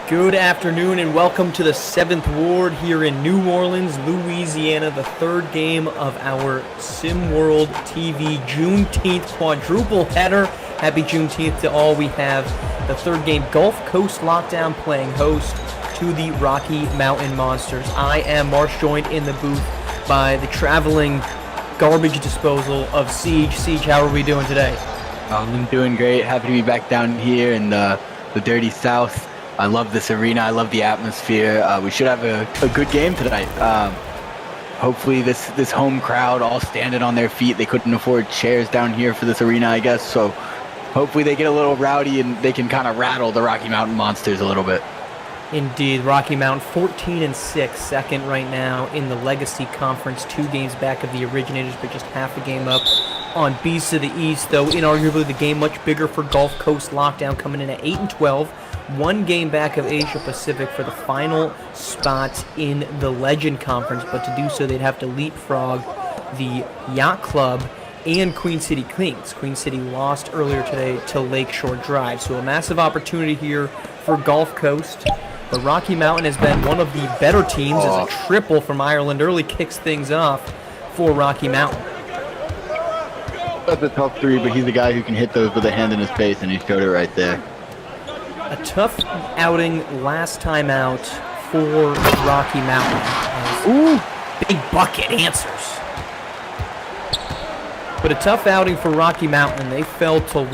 Good afternoon and welcome to the 7th Ward here in New Orleans, Louisiana, the third game of our SimWorld TV Juneteenth quadruple header. Happy Juneteenth to all. We have the third game, Gulf Coast Lockdown, playing host to the Rocky Mountain Monsters. I am Marsh, joined in the booth by the traveling garbage disposal of Siege. Siege, how are we doing today? I'm doing great. Happy to be back down here in the dirty South. I love this arena. I love the atmosphere. We should have a good game tonight. Hopefully this home crowd all standing on their feet. They couldn't afford chairs down here for this arena, I guess. So hopefully they get a little rowdy and they can kind of rattle the Rocky Mountain Monsters a little bit. Indeed, Rocky Mountain 14-6, second right now in the Legacy Conference, 2 games back of the Originators, but just half a game up on Beasts of the East, though inarguably the game much bigger for Gulf Coast Lockdown, coming in at 8-12, 1 game back of Asia Pacific for the final spot in the Legend Conference, but to do so they'd have to leapfrog the Yacht Club and Queen City Kings. Queen City lost earlier today to Lakeshore Drive, so a massive opportunity here for Gulf Coast. But Rocky Mountain has been one of the better teams as a triple from Ireland early kicks things off for Rocky Mountain. That's a tough three, but he's the guy who can hit those with a hand in his face, and he showed it right there. A tough outing last time out for Rocky Mountain. Ooh, big bucket answers. But a tough outing for Rocky Mountain. They fell to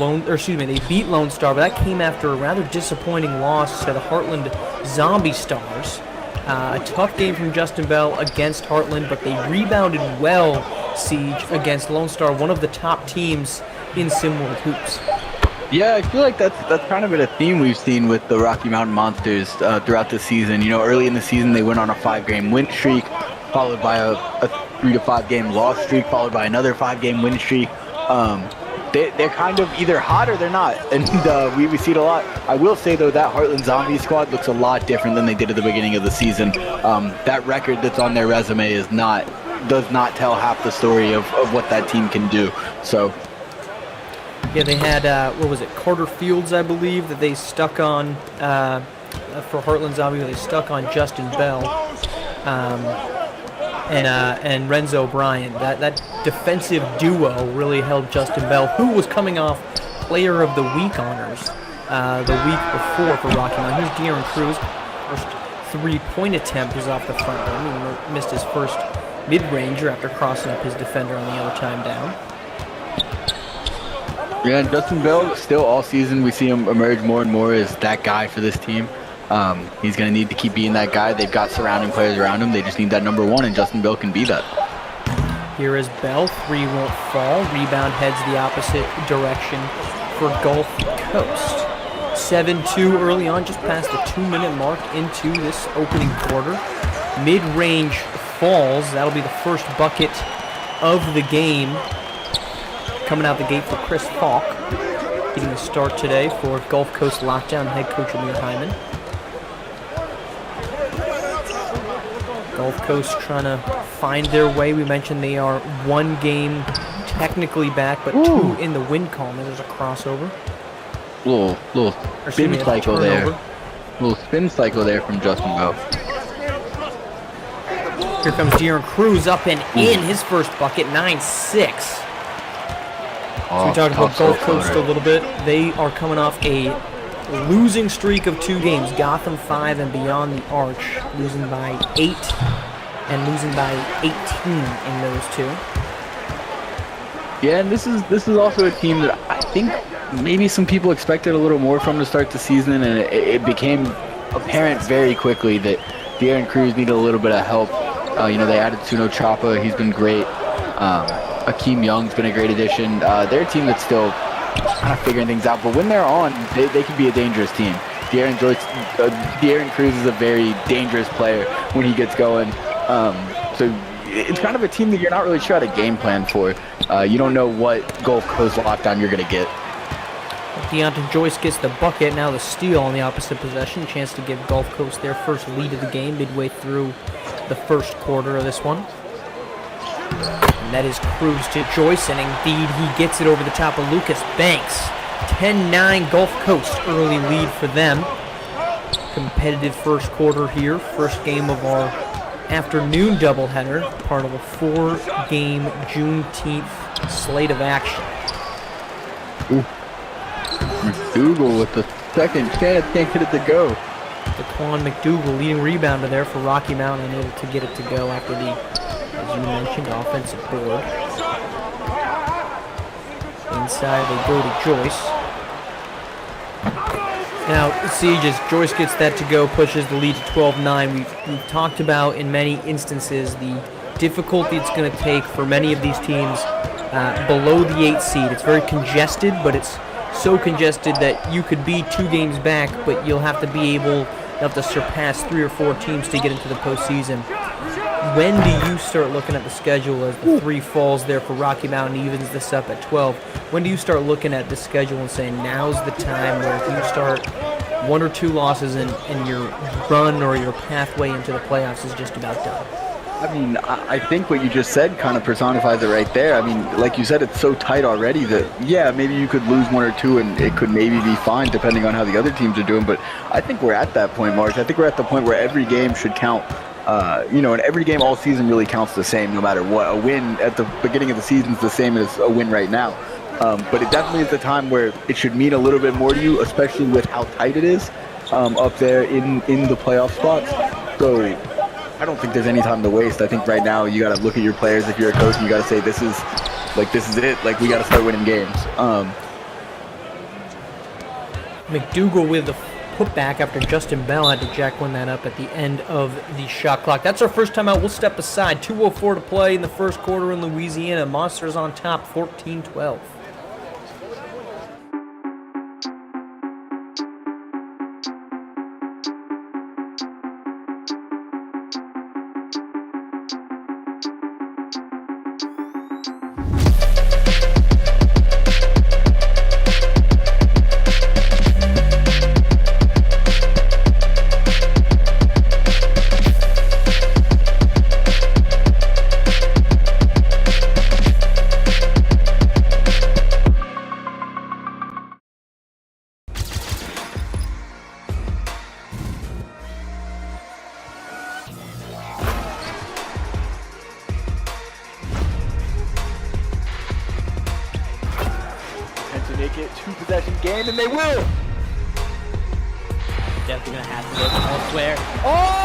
they beat Lone Star, but that came after a rather disappointing loss to the Heartland Zombie Stars. A tough game from Justin Bell against Heartland, but they rebounded well, Siege, against Lone Star, one of the top teams in SimWorld Hoops. Yeah, I feel like that's kind of been a theme we've seen with the Rocky Mountain Monsters throughout the season. You know, early in the season they went on a 5-game win streak, followed by a 3 to 5 game loss streak, followed by another 5-game win streak. They're kind of either hot or they're not, and we see it a lot. I will say though, that Heartland Zombie squad looks a lot different than they did at the beginning of the season. That record that's on their resume does not tell half the story of what that team can do. So yeah, they had Carter Fields, I believe, that they stuck on for Heartland Zombie. They stuck on Justin Bell. And Renzo O'Brien. That defensive duo really held Justin Bell, who was coming off Player of the Week honors the week before for Rocky Mountain. Here's De'Aaron Cruz. First 3-point attempt is off the front rim. He missed his first mid-ranger after crossing up his defender on the other time down. Yeah, and Justin Bell, still all season, we see him emerge more and more as that guy for this team. He's going to need to keep being that guy. They've got surrounding players around him. They just need that number 1, and Justin Bell can be that. Here is Bell. 3 won't fall. Rebound heads the opposite direction for Gulf Coast. 7-2 early on, just past the 2-minute mark into this opening quarter. Mid-range falls. That'll be the first bucket of the game. Coming out the gate for Chris Falk. Getting the start today for Gulf Coast Lockdown head coach Amir Hyman. Gulf Coast trying to find their way. We mentioned they are 1 game technically back, but 2 in the win column. There's a crossover. Little spin cycle there. Little spin cycle there from Justin Bell. Here comes De'Aaron Cruz up and in. His first bucket, 9-6. So we talked about Gulf Coast a little bit. They are coming off a losing streak of 2 games. Gotham 5 and Beyond the Arch losing by 8 and losing by 18 in those 2. Yeah, and this is also a team that I think maybe some people expected a little more from to start the season, and it became apparent very quickly that De'Aaron Cruz needed a little bit of help. They added Suno Chapa. He's been great. Akeem Young's been a great addition. They're a team that's still kind of figuring things out, but when they're on, they can be a dangerous team. De'Aaron Cruz is a very dangerous player when he gets going. So it's kind of a team that you're not really sure how to game plan for. You don't know what Gulf Coast lockdown you're going to get. Deontay Joyce gets the bucket, now the steal on the opposite possession. Chance to give Gulf Coast their first lead of the game midway through the first quarter of this one. And that is Cruz to Joyce, and indeed he gets it over the top of Lucas Banks. 10-9 Gulf Coast, early lead for them. competitive first quarter here. First game of our afternoon doubleheader, part of a 4-game Juneteenth slate of action. Ooh. McDougal with the second chance, can't get it to go. Daquan McDougal, leading rebounder there for Rocky Mountain, able to get it to go after the, as you mentioned, offensive board. Inside they go to Joyce. Now, Siege, as Joyce gets that to go, pushes the lead to 12-9. We've talked about in many instances the difficulty it's going to take for many of these teams below the 8th seed. It's very congested, but it's so congested that you could be 2 games back, but you'll have to surpass 3 or 4 teams to get into the postseason. When do you start looking at the schedule as the 3 falls there for Rocky Mountain, evens this up at 12? When do you start looking at the schedule and saying now's the time where if you start 1 or 2 losses and your run or your pathway into the playoffs is just about done? I mean, I think what you just said kind of personifies it right there. I mean, like you said, it's so tight already that, yeah, maybe you could lose 1 or 2 and it could maybe be fine depending on how the other teams are doing. But I think we're at that point, Mark. I think we're at the point where every game should count. And every game all season really counts the same no matter what. A win at the beginning of the season is the same as a win right now. But it definitely is the time where it should mean a little bit more to you, especially with how tight it is up there in the playoff spots. So I don't think there's any time to waste. I think right now you got to look at your players. If you're a coach, you got to say this is it. Like, we got to start winning games. McDougal with the putback after Justin Bell had to jack one that up at the end of the shot clock. That's our first time out. We'll step aside. 2:04 to play in the first quarter in Louisiana. Monsters on top, 14-12. Make it 2-possession game, and they will. Definitely gonna have to look elsewhere. Oh!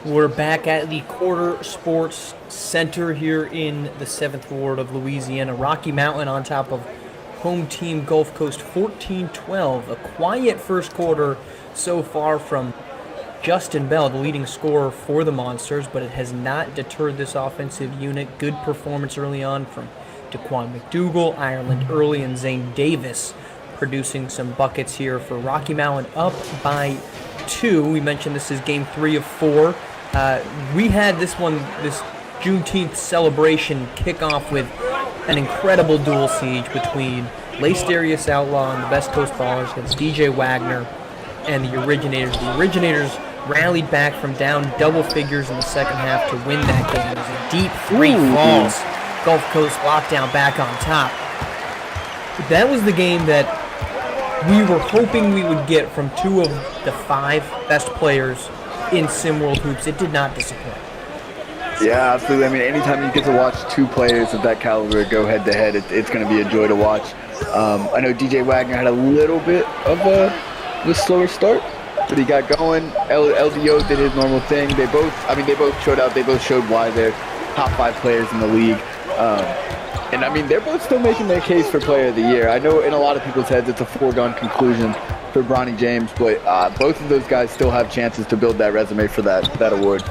We're back at the Quarter Sports Center here in the 7th Ward of Louisiana. Rocky Mountain on top of home team Gulf Coast 14-12. A quiet first quarter so far from Justin Bell, the leading scorer for the Monsters, but it has not deterred this offensive unit. Good performance early on from Daquan McDougal, Ireland Early, and Zane Davis producing some buckets here for Rocky Mountain up by 2. We mentioned this is game 3 of 4. We had this Juneteenth celebration kick off with an incredible dual siege between Lace Darius Outlaw and the Best Coast Ballers against DJ Wagner and the Originators. The Originators rallied back from down double figures in the second half to win that game. It was a deep 3 falls. Gulf Coast lockdown back on top. That was the game that we were hoping we would get from 2 of the 5 best players in SimWorld Hoops. It did not disappoint. Yeah, absolutely. I mean, anytime you get to watch 2 players of that caliber go head-to-head, it's going to be a joy to watch. I know DJ Wagner had a little bit of a slower start, but he got going. LDO did his normal thing. They both showed out. They both showed why they're top 5 players in the league. And I mean, they're both still making their case for Player of the Year. I know in a lot of people's heads it's a foregone conclusion for Bronny James, but both of those guys still have chances to build that resume for that award.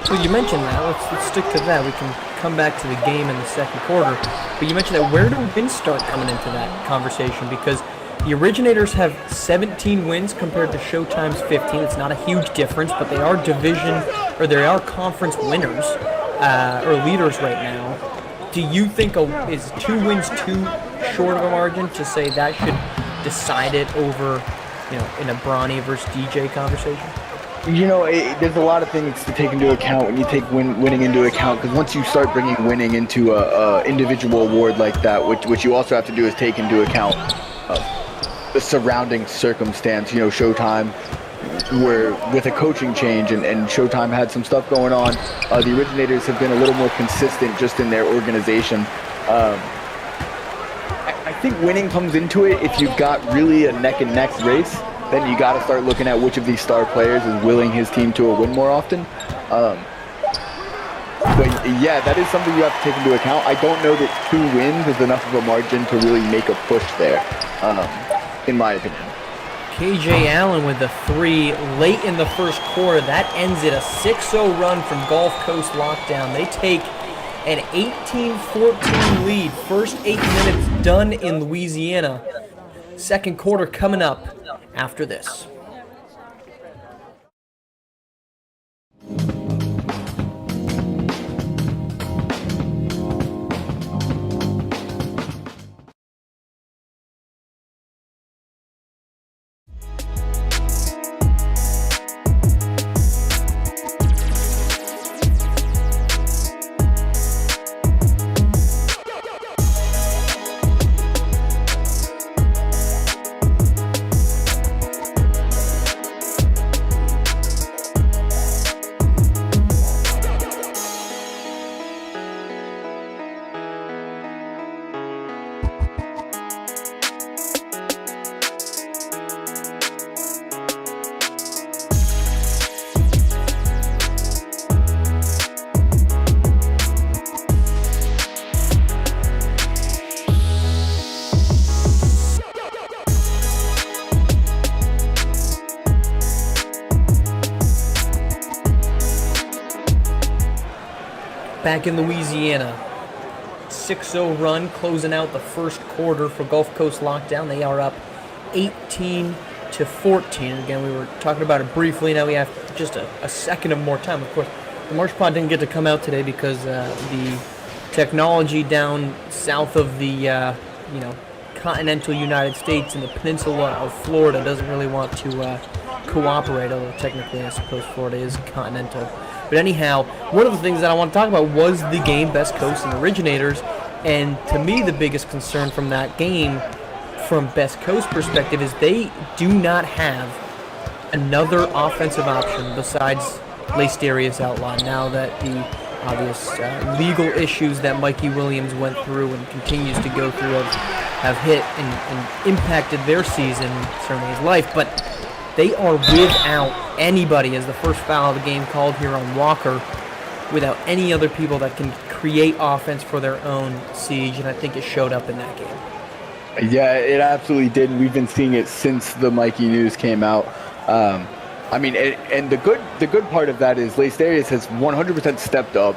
Well, you mentioned that. Let's stick to that. We can come back to the game in the second quarter. But you mentioned that. Where do wins start coming into that conversation? Because The Originators have 17 wins compared to Showtime's 15. It's not a huge difference, but they are they are conference winners or leaders right now. Do you think is 2 wins too short of a margin to say that should decide it over, in a Bronny versus DJ conversation? There's a lot of things to take into account when you take winning into account, because once you start bringing winning into a individual award like that, which you also have to do is take into account the surrounding circumstance. Showtime were with a coaching change, and Showtime had some stuff going on. The Originators have been a little more consistent just in their organization. I think winning comes into it if you've got really a neck and neck race. Then you got to start looking at which of these star players is willing his team to a win more often. But yeah, that is something you have to take into account. I don't know that 2 wins is enough of a margin to really make a push there, in my opinion. KJ Allen with the 3 late in the first quarter. That ends it, a 6-0 run from Gulf Coast Lockdown. They take an 18-14 lead. First 8 minutes done in Louisiana. Second quarter coming up after this. Back in Louisiana, 6-0 run closing out the first quarter for Gulf Coast Lockdown. They are up 18-14. Again, we were talking about it briefly. Now we have just a second of more time. Of course, the Marsh Pod didn't get to come out today because the technology down south of the continental United States and the peninsula of Florida doesn't really want to cooperate, although technically I suppose Florida is continental. But anyhow, one of the things that I want to talk about was the game, Best Coast and Originators. And to me, the biggest concern from that game, from Best Coast perspective, is they do not have another offensive option besides Lace-Darius Outlaw. Now that the obvious legal issues that Mikey Williams went through and continues to go through have hit and impacted their season, certainly his life. But they are without anybody, as the first foul of the game called here on Walker, without any other people that can create offense for their own siege, and I think it showed up in that game. Yeah, it absolutely did, and we've been seeing it since the Mikey news came out. And the good part of that is Lace-Darius has 100% stepped up.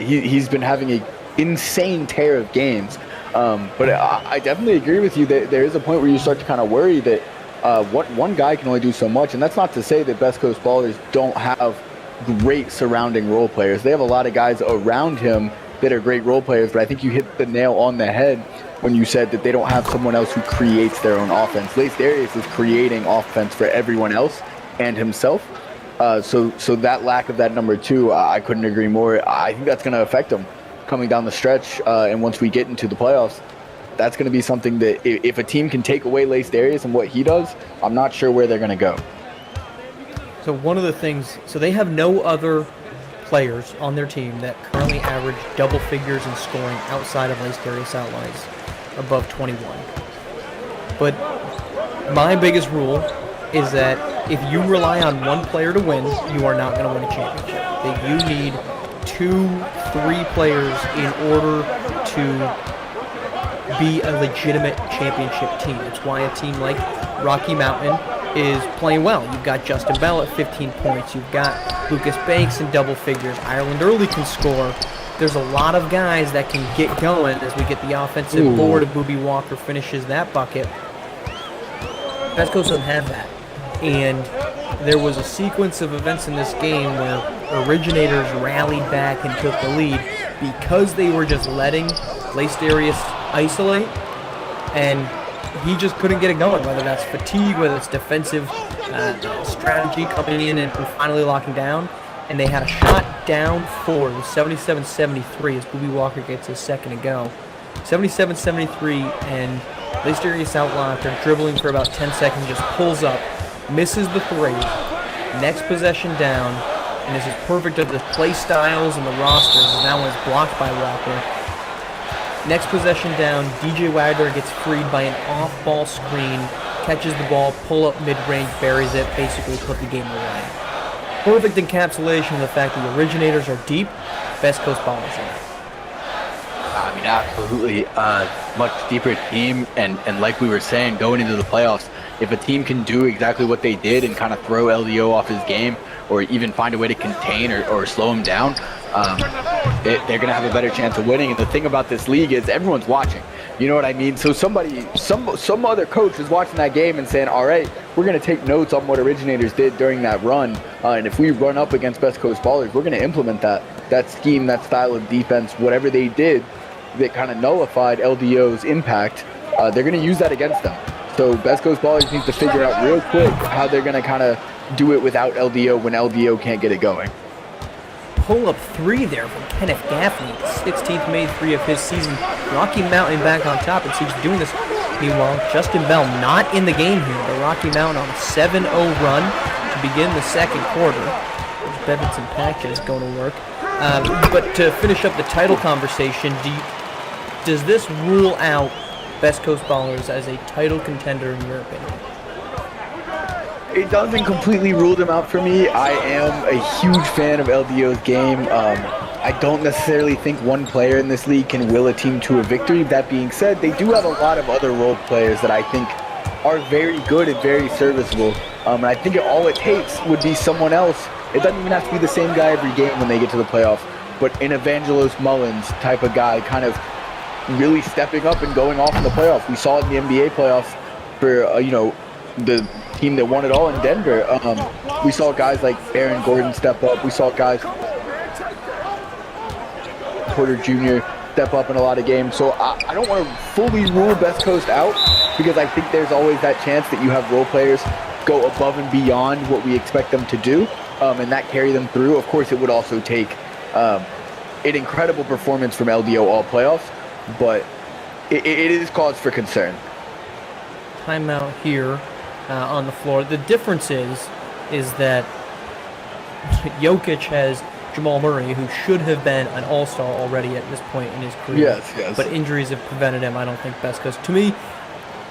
He's been having an insane tear of games. But I definitely agree with you that there is a point where you start to kind of worry that one guy can only do so much, and that's not to say that Best Coast Ballers don't have great surrounding role players. They have a lot of guys around him that are great role players, but I think you hit the nail on the head when you said that they don't have someone else who creates their own offense. Lace-Darius is creating offense for everyone else and himself. So that lack of that number 2, I couldn't agree more. I think that's going to affect him coming down the stretch, and once we get into the playoffs, that's going to be something that if a team can take away Lace-Darius and what he does, I'm not sure where they're going to go. So one of the things, so they have no other players on their team that currently average double figures in scoring outside of Lace-Darius Outlines above 21. But my biggest rule is that if you rely on one player to win, you are not going to win a championship. That you need 2-3 players in order to be a legitimate championship team. It's why a team like Rocky Mountain is playing well. You've got Justin Bell at 15 points. You've got Lucas Banks in double figures. Ireland Early can score. There's a lot of guys that can get going as we get the offensive board. Booby Walker finishes that bucket. West Coast doesn't have that. And there was a sequence of events in this game where Originators rallied back and took the lead because they were just letting Darius isolate, and he just couldn't get it going, whether that's fatigue, whether it's defensive strategy coming in and finally locking down. And they had a shot down 4. It was 77-73 as Booby Walker gets his second to go. 77-73, and Darius outlocked, they're dribbling for about 10 seconds, just pulls up, misses the 3. Next possession down, and this is perfect of the play styles and the rosters, and that one is blocked by Walker. Next possession down, DJ Wagner gets freed by an off-ball screen, catches the ball, pull up mid-range, buries it, basically put the game away. Perfect encapsulation of the fact that the Originators are deep, West Coast Ballers are not. I mean, absolutely. Much deeper team, and like we were saying, going into the playoffs, if a team can do exactly what they did and kind of throw LDO off his game, or even find a way to contain or slow him down, they're going to have a better chance of winning. And the thing about this league is everyone's watching. You know what I mean? So some other coach is watching that game and saying, all right, we're going to take notes on what Originators did during that run. And if we run up against West Coast Ballers, we're going to implement that scheme, that style of defense, whatever they did that kind of nullified LDO's impact. They're going to use that against them. So West Coast Ballers need to figure out real quick how they're going to kind of do it without LDO when LDO can't get it going. Pull-up 3 there from Kenneth Gaffney, 16th made 3 of his season. Rocky Mountain back on top, and he's doing this. Meanwhile, Justin Bell not in the game here, but Rocky Mountain on a 7-0 run to begin the second quarter. There's Bevinson Package going to work. But to finish up the title conversation, does this rule out West Coast Ballers as a title contender in your opinion? It doesn't completely rule them out for me. I am a huge fan of LDO's game. I don't necessarily think one player in this league can will a team to a victory. That being said, they do have a lot of other role players that I think are very good and very serviceable. And I think all it takes would be someone else. It doesn't even have to be the same guy every game when they get to the playoffs, but an Evangelos Mullins type of guy kind of really stepping up and going off in the playoffs. We saw it in the NBA playoffs for, the team that won it all in Denver. We saw guys like Aaron Gordon step up. We saw guys, Porter Jr., step up in a lot of games. So I don't want to fully rule West Coast out because I think there's always that chance that you have role players go above and beyond what we expect them to do, and that carry them through. Of course, it would also take an incredible performance from LDO all playoffs, but it is cause for concern. Timeout here. On the floor. The difference is that Jokic has Jamal Murray, who should have been an all-star already at this point in his career. Yes. But injuries have prevented him. I don't think West Coast. To me,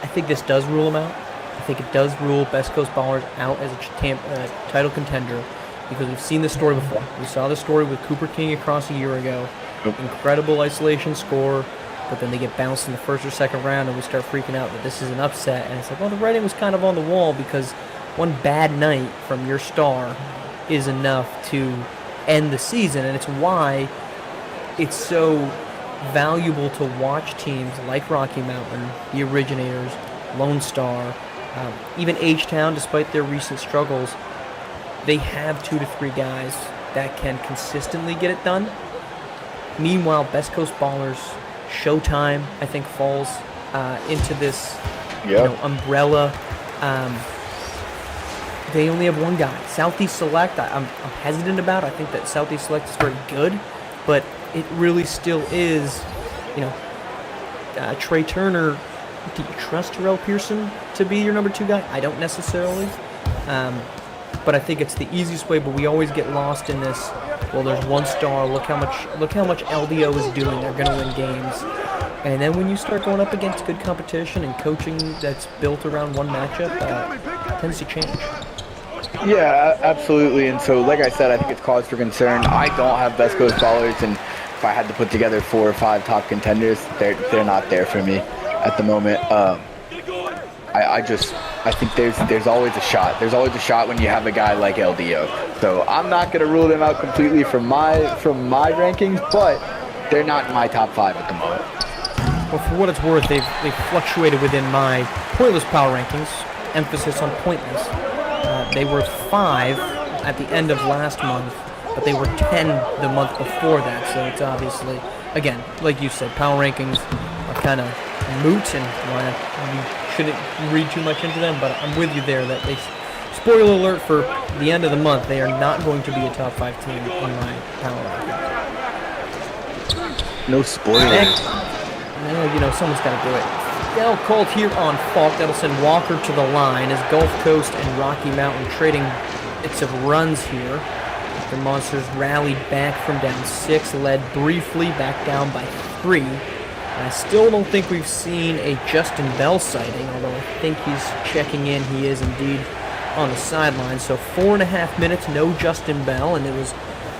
I think this does rule him out. I think it does rule West Coast Ballers out as a title contender because we've seen this story before. We saw this story with Cooper King across a year ago. Yep. Incredible isolation score. But then they get bounced in the first or second round, and we start freaking out that this is an upset. And it's like, well, the writing was kind of on the wall because one bad night from your star is enough to end the season. And it's why it's so valuable to watch teams like Rocky Mountain, the Originators, Lone Star, even H-Town, despite their recent struggles. They have 2 to 3 guys that can consistently get it done. Meanwhile, West Coast Ballers, Showtime, I think, falls into this umbrella. They only have one guy. Southeast Select, I'm hesitant about. I think that Southeast Select is very good, but it really still is, Trey Turner. Do you trust Terrell Pearson to be your number 2 guy? I don't necessarily. But I think it's the easiest way, but we always get lost in this. Well, there's one star. Look how much LDO is doing. They're going to win games. And then when you start going up against good competition and coaching that's built around one matchup, it tends to change. Yeah, absolutely. And so, like I said, I think it's cause for concern. I don't have West Coast Ballers, and if I had to put together 4 or 5 top contenders, they're not there for me at the moment. I think there's always a shot. There's always a shot when you have a guy like LDO. So I'm not going to rule them out completely from my rankings, but they're not in my top 5 at the moment. Well, for what it's worth, they've fluctuated within my pointless power rankings, emphasis on pointless. They were 5 at the end of last month, but they were 10 the month before that. So it's obviously, again, like you said, power rankings are kind of moot, and you shouldn't read too much into them. But I'm with you there that they, spoiler alert for the end of the month, they are not going to be a top 5 team in my power rankings. No spoilers. Well, someone's got to do it. They'll called here on Falk. That'll send Walker to the line as Gulf Coast and Rocky Mountain trading bits of runs here. The Monsters rallied back from down 6, led briefly, back down by 3. I still don't think we've seen a Justin Bell sighting, although I think he's checking in. He is indeed on the sideline. So 4.5 minutes, no Justin Bell, and it was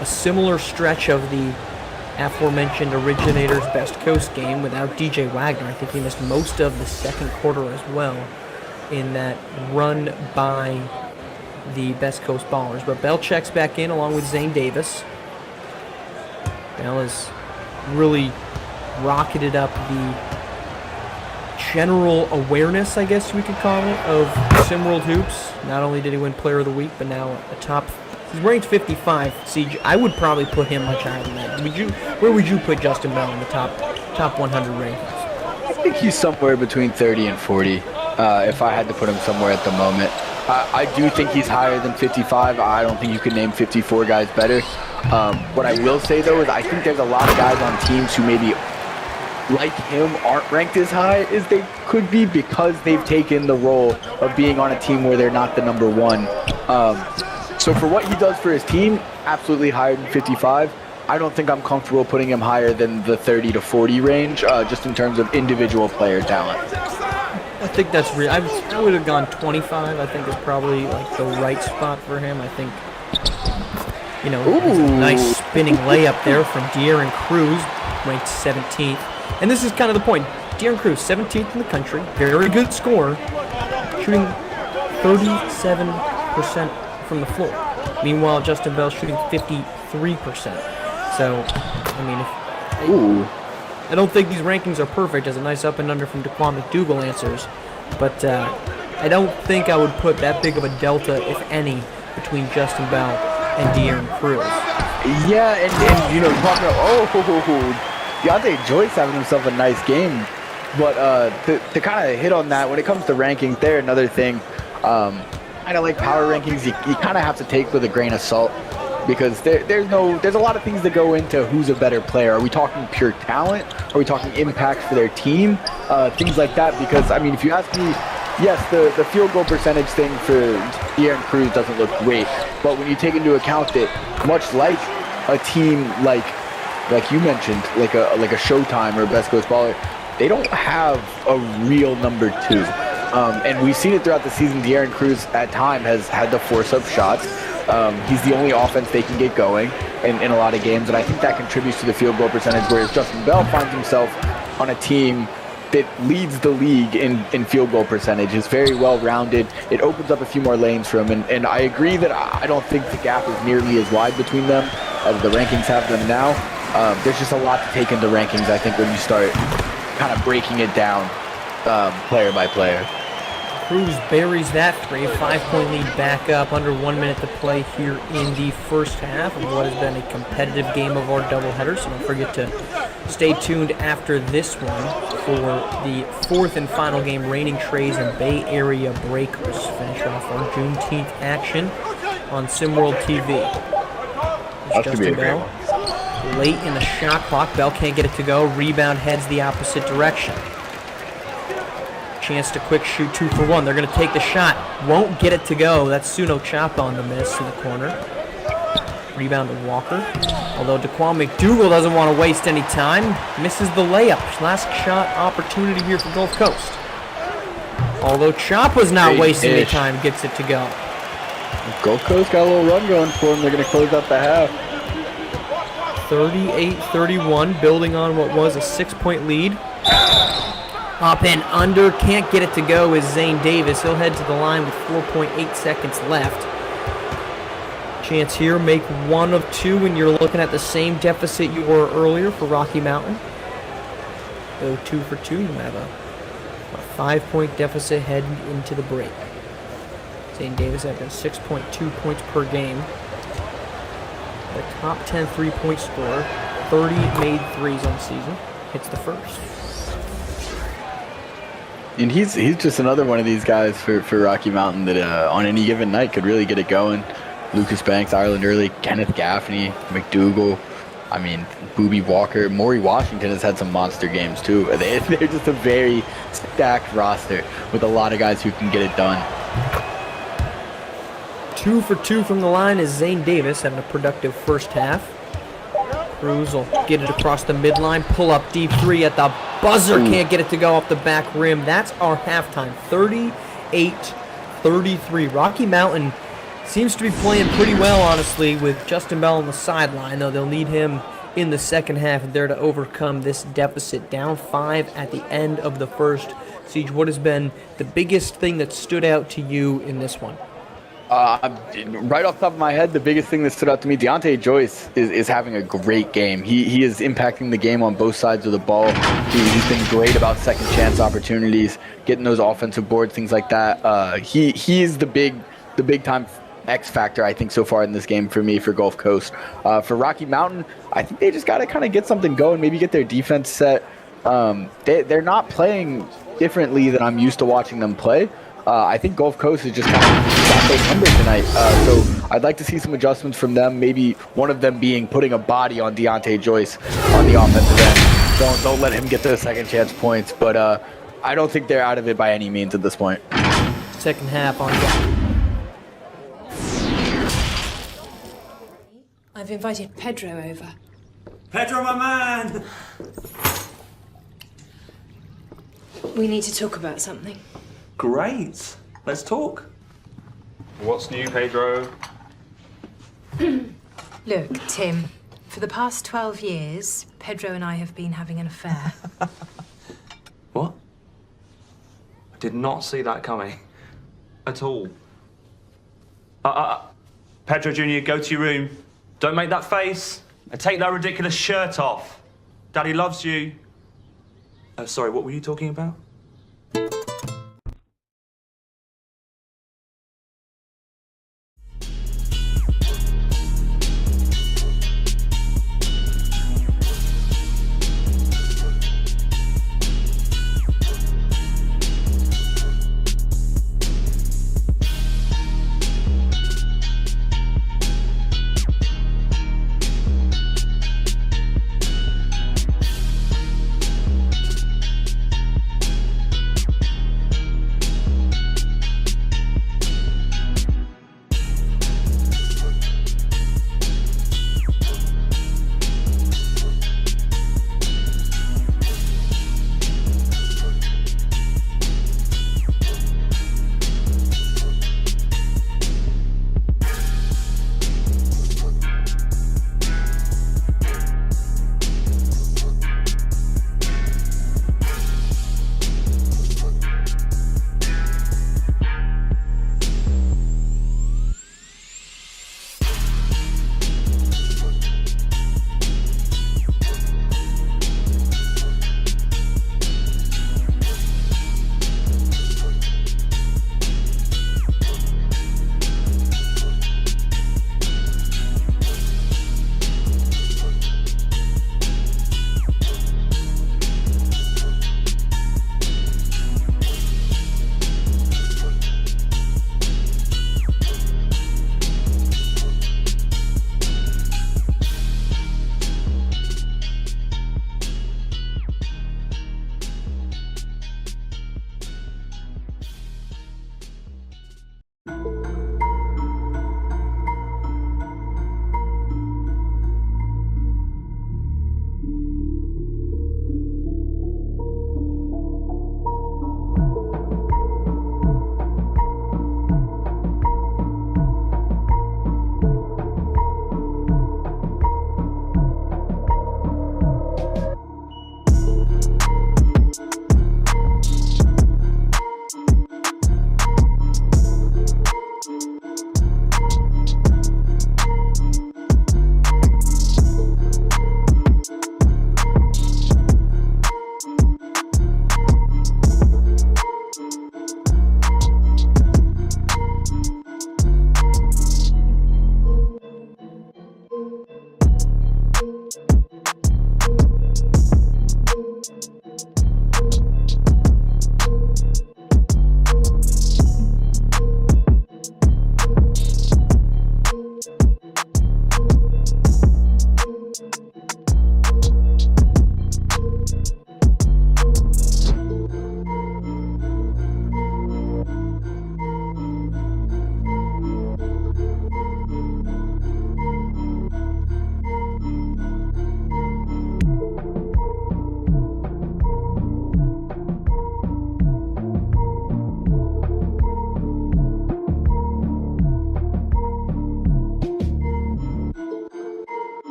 a similar stretch of the aforementioned Originators Best Coast game without DJ Wagner. I think he missed most of the second quarter as well in that run by the Best Coast Ballers. But Bell checks back in along with Zane Davis. Bell has really rocketed up the general awareness, I guess we could call it, of SimWorld Hoops. Not only did he win Player of the Week, but now a top. He's ranked 55. Siege. I would probably put him much higher than that. Where would you put Justin Bell in the top 100 rankings? I think he's somewhere between 30 and 40. If I had to put him somewhere at the moment, I do think he's higher than 55. I don't think you could name 54 guys better. What I will say though is I think there's a lot of guys on teams who maybe, like him, aren't ranked as high as they could be because they've taken the role of being on a team where they're not the number one. So for what he does for his team, absolutely higher than 55. I don't think I'm comfortable putting him higher than the 30 to 40 range, just in terms of individual player talent. I think that's real. I would have gone 25. I think is probably like the right spot for him. I think, a nice spinning layup there from De'Aaron Cruz, ranked 17th. And this is kind of the point. De'Aaron Cruz, 17th in the country, very good scorer, shooting 37% from the floor. Meanwhile, Justin Bell shooting 53%. So, I don't think these rankings are perfect, as a nice up and under from Daquan McDougal answers, but I don't think I would put that big of a delta, if any, between Justin Bell and De'Aaron Cruz. Yeah, and talking about, Deontay Joyce having himself a nice game, but to kind of hit on that, when it comes to rankings, they're another thing. Kind of like power rankings, you kind of have to take with a grain of salt, because there's a lot of things that go into who's a better player. Are we talking pure talent? Are we talking impact for their team? Things like that. Because if you ask me, yes, the field goal percentage thing for De'Aaron Cruz doesn't look great, but when you take into account that much like a team like you mentioned, like a Showtime or a Best Coast Baller, they don't have a real number 2. And we've seen it throughout the season. De'Aaron Cruz at time has had to force up shots. He's the only offense they can get going in a lot of games, and I think that contributes to the field goal percentage, whereas Justin Bell finds himself on a team that leads the league in field goal percentage. Is very well-rounded. It opens up a few more lanes for him, and I agree that I don't think the gap is nearly as wide between them as the rankings have them now. There's just a lot to take into rankings, I think, when you start kind of breaking it down player by player. Cruz buries that 3, a 5-point lead back up, under 1 minute to play here in the first half of what has been a competitive game of our doubleheader. So don't forget to stay tuned after this one for the 4th and final game, reigning Treys and Bay Area Breakers. Finish off our Juneteenth action on SimWorld TV. That should be a great one. Late in the shot clock, Bell can't get it to go. Rebound heads the opposite direction. Chance to quick shoot 2 for 1. They're going to take the shot. Won't get it to go. That's Suno Chapa on the miss in the corner. Rebound to Walker. Although Daquan McDougal doesn't want to waste any time. Misses the layup. Last shot opportunity here for Gulf Coast. Although Chapa's not wasting any time. Gets it to go. Gulf Coast got a little run going for them. They're going to close out the half. 38-31. Building on what was a 6-point lead. Up and under, can't get it to go is Zane Davis. He'll head to the line with 4.8 seconds left. Chance here, make 1 of 2 when you're looking at the same deficit you were earlier for Rocky Mountain. Go 2 for 2, you have a 5-point deficit heading into the break. Zane Davis averaging 6.2 points per game. The top 10 3-point scorer. 30 made threes on the season. Hits the first. And he's just another one of these guys for Rocky Mountain that on any given night could really get it going. Lucas Banks, Ireland Early, Kenneth Gaffney, McDougal. I mean, Boobie Walker, Maury Washington has had some monster games too. They're just a very stacked roster with a lot of guys who can get it done. 2 for 2 from the line is Zane Davis, having a productive first half. Treys will get it across the midline, pull up deep three at the buzzer. Can't get it to go off the back rim. That's our halftime, 38-33. Rocky Mountain seems to be playing pretty well, honestly, with Justin Bell on the sideline, though they'll need him in the second half there to overcome this deficit. Down 5 at the end of the first. Siege, what has been the biggest thing that stood out to you in this one? Right off the top of my head, the biggest thing that stood out to me, Deontay Joyce is having a great game. He is impacting the game on both sides of the ball. He's been great about second chance opportunities, getting those offensive boards, things like that. He is the big time X factor, I think, so far in this game for me, for Gulf Coast. For Rocky Mountain, I think they just got to kind of get something going, maybe get their defense set. They're not playing differently than I'm used to watching them play. I think Gulf Coast is just kind of got their number tonight. So I'd like to see some adjustments from them, maybe one of them being putting a body on Deontay Joyce on the offensive end. Don't let him get those second chance points, but I don't think they're out of it by any means at this point. Second half on deck. I've invited Pedro over. Pedro, my man! We need to talk about something. Great. Let's talk. What's new, Pedro? Look, Tim, for the past 12 years, Pedro and I have been having an affair. What? I did not see that coming. At all. Pedro Jr., go to your room. Don't make that face. And take that ridiculous shirt off. Daddy loves you. Sorry, what were you talking about?